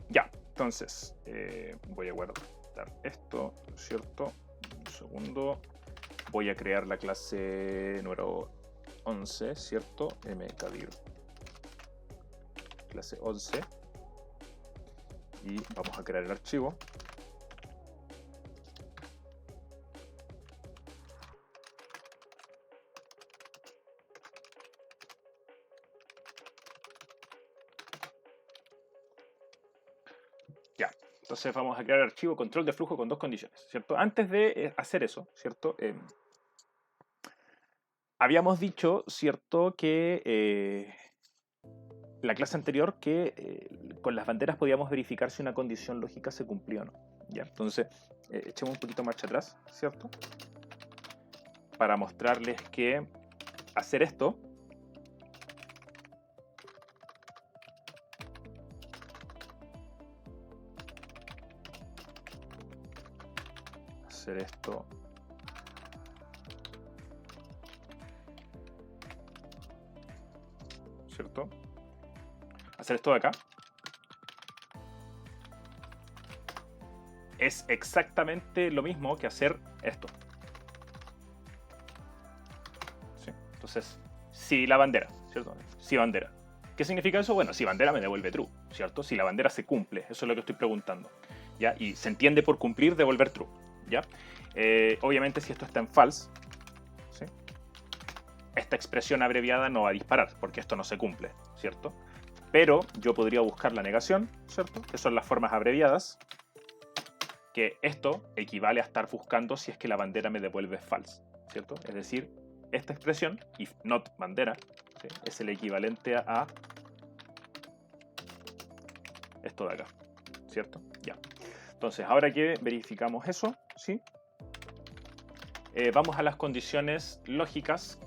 Ya, entonces, voy a guardar esto, ¿cierto? Un segundo. Voy a crear la clase número 11, ¿cierto? mkadir. Clase 11. Y vamos a crear el archivo. Ya, entonces vamos a crear el archivo control de flujo con dos condiciones, ¿cierto? Antes de hacer eso, ¿cierto? Habíamos dicho, ¿cierto? Que la clase anterior que con las banderas podíamos verificar si una condición lógica se cumplió o no. ¿Ya? Entonces, echemos un poquito marcha atrás, ¿cierto? Para mostrarles que hacer esto ¿cierto? Hacer esto de acá es exactamente lo mismo que hacer esto. ¿Sí? Entonces, si la bandera, ¿cierto? Si bandera. ¿Qué significa eso? Bueno, si bandera me devuelve true, ¿cierto? Si la bandera se cumple, eso es lo que estoy preguntando. ¿Ya? Y se entiende por cumplir devolver true, ¿ya? Obviamente si esto está en false, ¿sí? Esta expresión abreviada no va a disparar, porque esto no se cumple, ¿cierto? Pero yo podría buscar la negación, ¿cierto? Que son las formas abreviadas, que esto equivale a estar buscando si es que la bandera me devuelve false, ¿cierto? Es decir, esta expresión, if not bandera, ¿sí? Es el equivalente a esto de acá, ¿cierto? Ya. Entonces, ahora que verificamos eso, ¿sí? Vamos a las condiciones lógicas,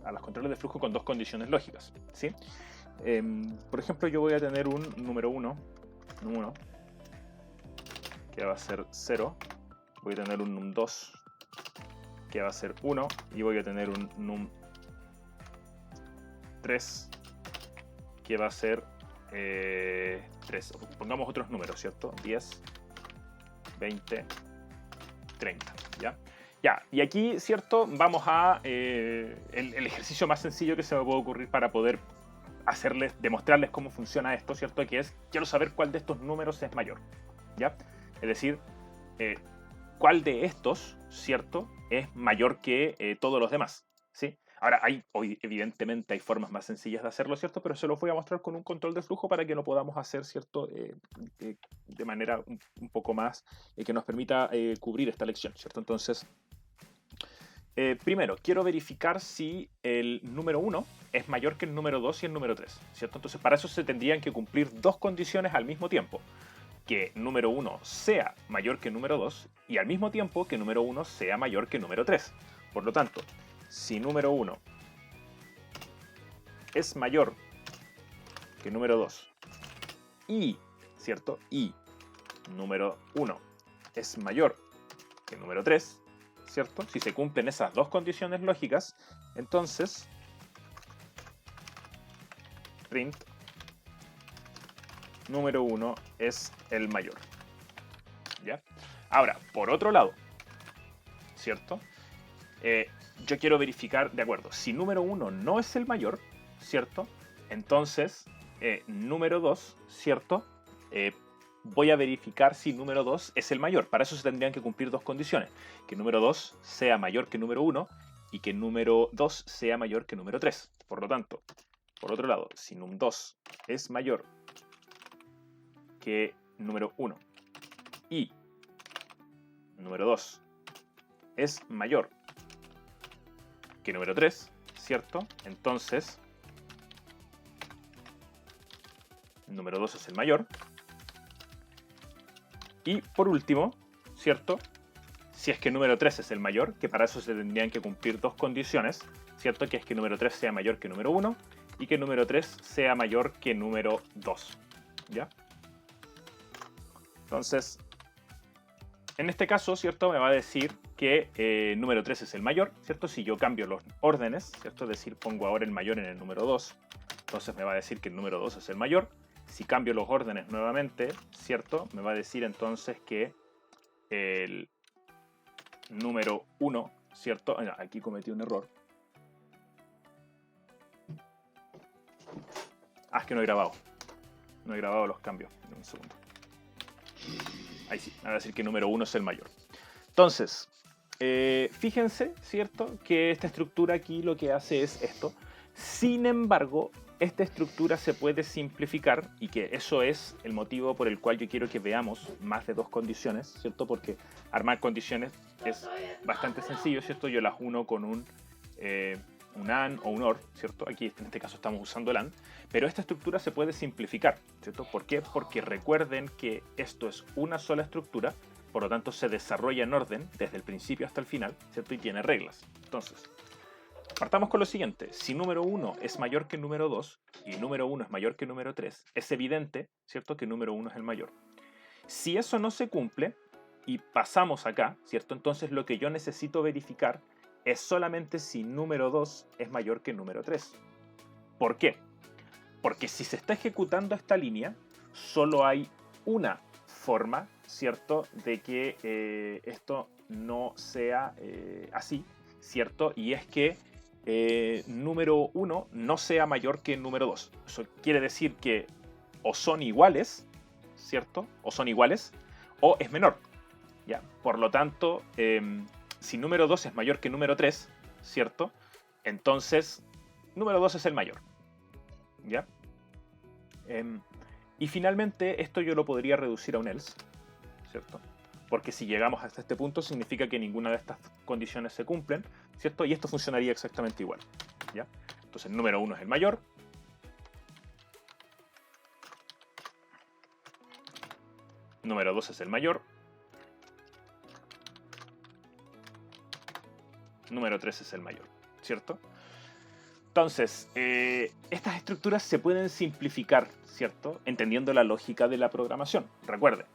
a los controles de flujo con dos condiciones lógicas, ¿sí? Por ejemplo, yo voy a tener un número 1, que va a ser 0, voy a tener un num2, que va a ser 1, y voy a tener un num3, que va a ser 3. Pongamos otros números, ¿cierto? 10, 20, 30, ¿ya? Ya, y aquí, ¿cierto? Vamos a el ejercicio más sencillo que se me puede ocurrir para poder demostrarles cómo funciona esto, ¿cierto? Que es, quiero saber cuál de estos números es mayor, ¿ya? Es decir, cuál de estos, ¿cierto? Es mayor que todos los demás, ¿sí? Ahora, evidentemente hay formas más sencillas de hacerlo, ¿cierto? Pero se los voy a mostrar con un control de flujo para que lo podamos hacer, ¿cierto? De manera un poco más que nos permita cubrir esta lección, ¿cierto? Entonces, primero, quiero verificar si el número 1 es mayor que el número 2 y el número 3, ¿cierto? Entonces, para eso se tendrían que cumplir dos condiciones al mismo tiempo. Que número 1 sea mayor que número 2 y al mismo tiempo que número 1 sea mayor que número 3. Por lo tanto, si número 1 es mayor que número 2 y, ¿cierto? Y número 1 es mayor que número 3, ¿cierto? Si se cumplen esas dos condiciones lógicas, entonces print número 1 es el mayor, ¿ya? Ahora, por otro lado, ¿cierto? Yo quiero verificar, de acuerdo, si número 1 no es el mayor, ¿cierto? Entonces, número 2, ¿cierto? Voy a verificar si número 2 es el mayor. Para eso se tendrían que cumplir dos condiciones. Que número 2 sea mayor que número 1 y que número 2 sea mayor que número 3. Por lo tanto, por otro lado, si num2 es mayor que número 1 y número 2 es mayor que número 3, ¿cierto? Entonces, número 2 es el mayor. Y por último, ¿cierto? Si es que número 3 es el mayor, que para eso se tendrían que cumplir dos condiciones, ¿cierto? Que es que número 3 sea mayor que número 1 y que número 3 sea mayor que número 2, ¿ya? Entonces, en este caso, ¿cierto? Me va a decir que número 3 es el mayor, ¿cierto? Si yo cambio los órdenes, ¿cierto? Es decir, pongo ahora el mayor en el número 2, entonces me va a decir que el número 2 es el mayor. Si cambio los órdenes nuevamente, ¿cierto? Me va a decir entonces que el número 1, ¿cierto? Aquí cometí un error. Es que no he grabado. No he grabado los cambios. Un segundo. Ahí sí, me va a decir que el número 1 es el mayor. Entonces, fíjense, ¿cierto? Que esta estructura aquí lo que hace es esto. Sin embargo, esta estructura se puede simplificar y que eso es el motivo por el cual yo quiero que veamos más de dos condiciones, ¿cierto? Porque armar condiciones es bastante sencillo, ¿cierto? Yo las uno con un AND o un OR, ¿cierto? Aquí en este caso estamos usando el AND, pero esta estructura se puede simplificar, ¿cierto? ¿Por qué? Porque recuerden que esto es una sola estructura, por lo tanto se desarrolla en orden desde el principio hasta el final, ¿cierto? Y tiene reglas. Entonces, partamos con lo siguiente. Si número 1 es mayor que número 2 y número 1 es mayor que número 3, es evidente, ¿cierto?, que número 1 es el mayor. Si eso no se cumple y pasamos acá, ¿cierto?, entonces lo que yo necesito verificar es solamente si número 2 es mayor que número 3. ¿Por qué? Porque si se está ejecutando esta línea, solo hay una forma, ¿cierto?, de que esto no sea así, ¿cierto? Y es que número 1 no sea mayor que número 2. Eso quiere decir que o son iguales, ¿cierto? O son iguales, o es menor. ¿Ya? Por lo tanto, si número 2 es mayor que número 3, ¿cierto? Entonces, número 2 es el mayor. ¿Ya? Y finalmente, esto yo lo podría reducir a un else, ¿cierto? Porque si llegamos hasta este punto significa que ninguna de estas condiciones se cumplen, ¿cierto? Y esto funcionaría exactamente igual, ¿ya? Entonces, número 1 es el mayor. Número 2 es el mayor. Número 3 es el mayor, ¿cierto? Entonces, estas estructuras se pueden simplificar, ¿cierto? Entendiendo la lógica de la programación. Recuerde,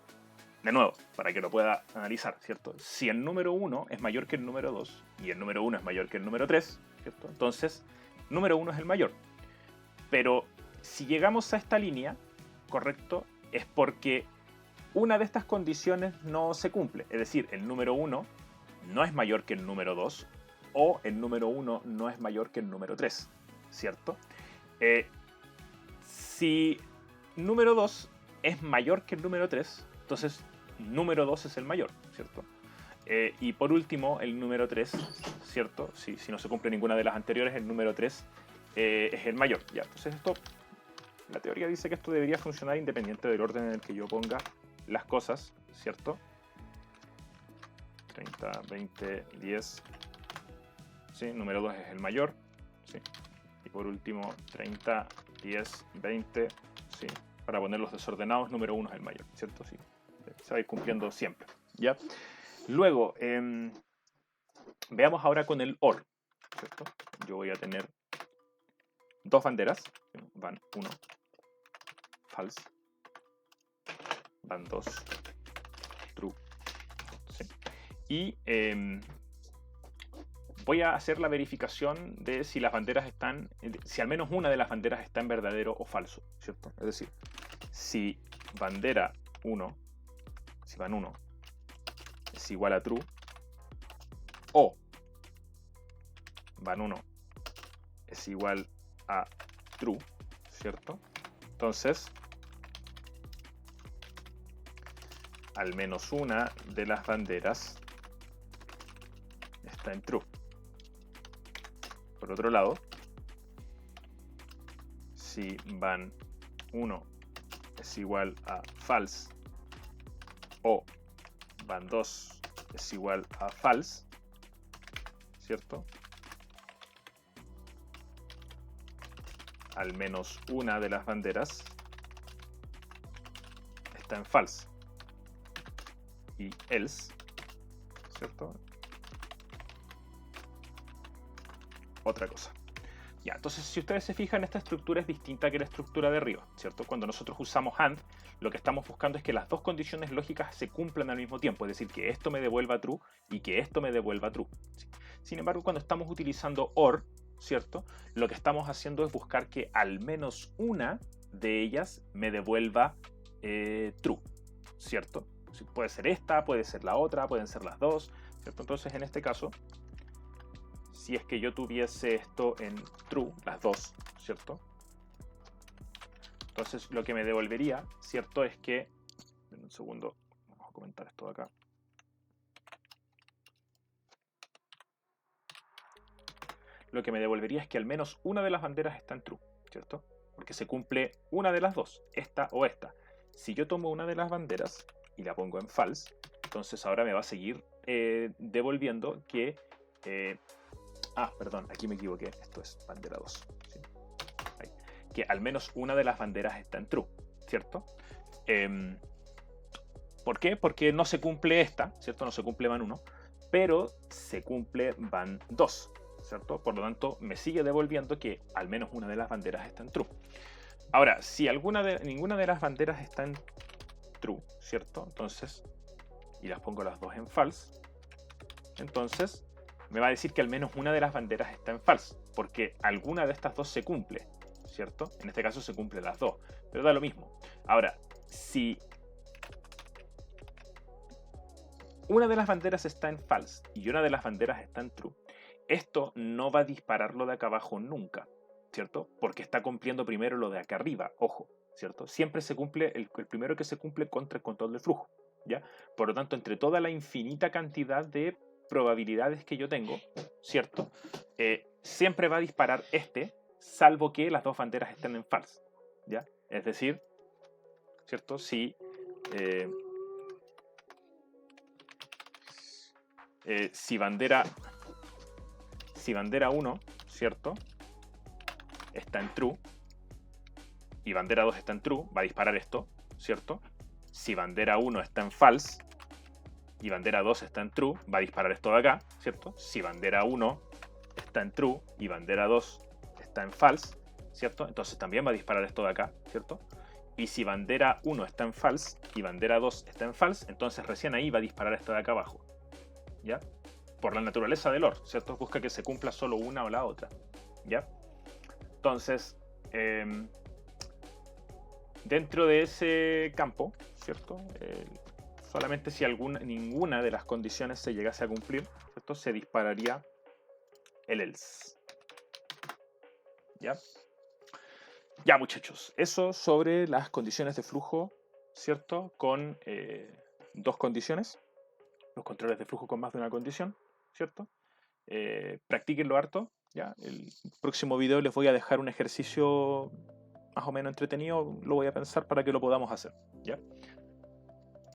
de nuevo, para que lo pueda analizar, ¿cierto? Si el número 1 es mayor que el número 2 y el número 1 es mayor que el número 3, ¿cierto? Entonces, número 1 es el mayor. Pero si llegamos a esta línea, ¿correcto? Es porque una de estas condiciones no se cumple. Es decir, el número 1 no es mayor que el número 2 o el número 1 no es mayor que el número 3, ¿cierto? Si número 2 es mayor que el número 3, entonces número 2 es el mayor, ¿cierto? Y por último, el número 3, ¿cierto? Si no se cumple ninguna de las anteriores, el número 3 es el mayor. Ya, entonces esto, la teoría dice que esto debería funcionar independiente del orden en el que yo ponga las cosas, ¿cierto? 30, 20, 10. ¿Sí? Número 2 es el mayor. ¿Sí? Y por último, 30, 10, 20. ¿Sí? Para ponerlos desordenados, número 1 es el mayor, ¿cierto? Sí. Se va a ir cumpliendo siempre, ¿ya? Luego, veamos ahora con el OR, ¿cierto? Yo voy a tener dos banderas, van 1, false, van 2, true, ¿sí? Y voy a hacer la verificación de si las banderas están, si al menos una de las banderas está en verdadero o falso, ¿cierto? Es decir, si bandera 1, si van 1, es igual a true, o van 1 es igual a true, ¿cierto? Entonces, al menos una de las banderas está en true. Por otro lado, si van 1 es igual a false o van 2 es igual a false, ¿cierto? Al menos una de las banderas está en false. Y else, ¿cierto? Otra cosa. Ya, entonces si ustedes se fijan, esta estructura es distinta que la estructura de arriba, ¿cierto? Cuando nosotros usamos AND, lo que estamos buscando es que las dos condiciones lógicas se cumplan al mismo tiempo, es decir, que esto me devuelva true y que esto me devuelva true. ¿Sí? Sin embargo, cuando estamos utilizando OR, ¿cierto? Lo que estamos haciendo es buscar que al menos una de ellas me devuelva true, ¿cierto? Puede ser esta, puede ser la otra, pueden ser las dos, ¿cierto? Entonces, en este caso, si es que yo tuviese esto en true, las dos, ¿cierto? Entonces, lo que me devolvería, ¿cierto? Es que, en un segundo, vamos a comentar esto de acá. Lo que me devolvería es que al menos una de las banderas está en true, ¿cierto? Porque se cumple una de las dos, esta o esta. Si yo tomo una de las banderas y la pongo en false, entonces ahora me va a seguir devolviendo que... perdón, aquí me equivoqué. Esto es bandera 2. ¿Sí? Que al menos una de las banderas está en true, ¿cierto? ¿Por qué? Porque no se cumple esta, ¿cierto? No se cumple van 1, pero se cumple van 2, ¿cierto? Por lo tanto, me sigue devolviendo que al menos una de las banderas está en true. Ahora, si ninguna de las banderas está en true, ¿cierto? Entonces, y las pongo las dos en false, entonces me va a decir que al menos una de las banderas está en false, porque alguna de estas dos se cumple, ¿cierto? En este caso se cumple las dos, pero da lo mismo. Ahora, si una de las banderas está en false y una de las banderas está en true, esto no va a dispararlo de acá abajo nunca, ¿cierto? Porque está cumpliendo primero lo de acá arriba, ojo, ¿cierto? Siempre se cumple, el primero que se cumple contra el control del flujo, ¿ya? Por lo tanto, entre toda la infinita cantidad de probabilidades que yo tengo, ¿cierto? Siempre va a disparar este, salvo que las dos banderas estén en false, ¿ya? Es decir, ¿cierto? Si bandera 1, ¿cierto? Está en true y bandera 2 está en true, va a disparar esto, ¿cierto? Si bandera 1 está en false y bandera 2 está en true, va a disparar esto de acá, ¿cierto? Si bandera 1 está en true y bandera 2 está en false, ¿cierto? Entonces también va a disparar esto de acá, ¿cierto? Y si bandera 1 está en false y bandera 2 está en false, entonces recién ahí va a disparar esto de acá abajo, ¿ya? Por la naturaleza del OR, ¿cierto? Busca que se cumpla solo una o la otra, ¿ya? Entonces, dentro de ese campo, ¿cierto? Solamente si ninguna de las condiciones se llegase a cumplir, ¿cierto? Se dispararía el else. ¿Ya? Ya, muchachos, eso sobre las condiciones de flujo, ¿cierto? Con dos condiciones, los controles de flujo con más de una condición, ¿cierto? Practíquenlo harto, ¿ya? El próximo video les voy a dejar un ejercicio más o menos entretenido, lo voy a pensar para que lo podamos hacer, ¿ya?